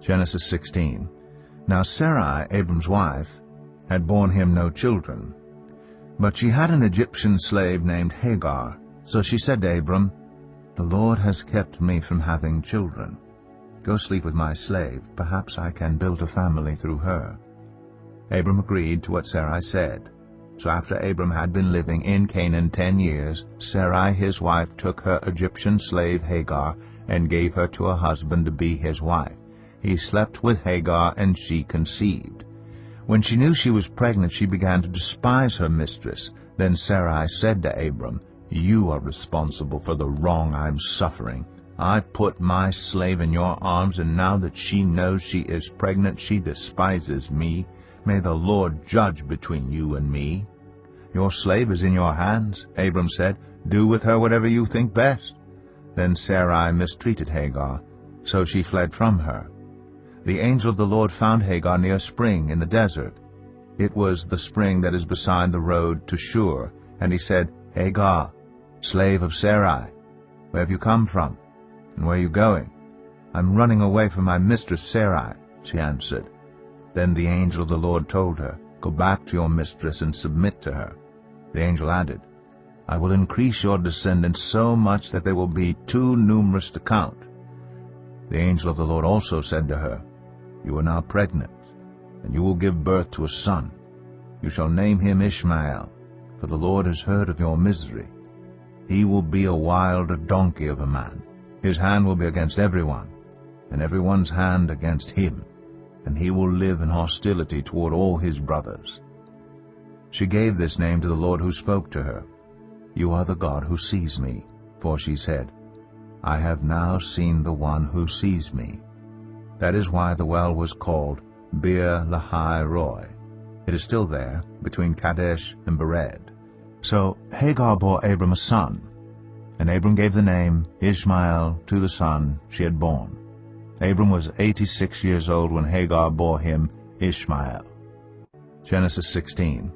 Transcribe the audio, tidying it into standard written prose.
Genesis 16. Now Sarai, Abram's wife, had borne him no children, but she had an Egyptian slave named Hagar. So she said to Abram, "The Lord has kept me from having children. Go sleep with my slave. Perhaps I can build a family through her." Abram agreed to what Sarai said. So after Abram had been living in Canaan 10 years, Sarai his wife took her Egyptian slave Hagar and gave her to her husband to be his wife. He slept with Hagar, and she conceived. When she knew she was pregnant, she began to despise her mistress. Then Sarai said to Abram, "You are responsible for the wrong I'm suffering. I put my slave in your arms, and now that she knows she is pregnant, she despises me. May the Lord judge between you and me." "Your slave is in your hands," Abram said. "Do with her whatever you think best." Then Sarai mistreated Hagar, so she fled from her. The angel of the Lord found Hagar near a spring in the desert. It was the spring that is beside the road to Shur. And he said, "Hagar, slave of Sarai, where have you come from, and where are you going?" "I'm running away from my mistress Sarai," she answered. Then the angel of the Lord told her, "Go back to your mistress and submit to her." The angel added, "I will increase your descendants so much that they will be too numerous to count." The angel of the Lord also said to her, "You are now pregnant, and you will give birth to a son. You shall name him Ishmael, for the Lord has heard of your misery. He will be a wild donkey of a man. His hand will be against everyone, and everyone's hand against him, and he will live in hostility toward all his brothers." She gave this name to the Lord who spoke to her. "You are the God who sees me," for she said, "I have now seen the one who sees me." That is why the well was called Beer Lahai Roi. It is still there, between Kadesh and Bered. So Hagar bore Abram a son, and Abram gave the name Ishmael to the son she had born. Abram was 86 years old when Hagar bore him Ishmael. Genesis 16.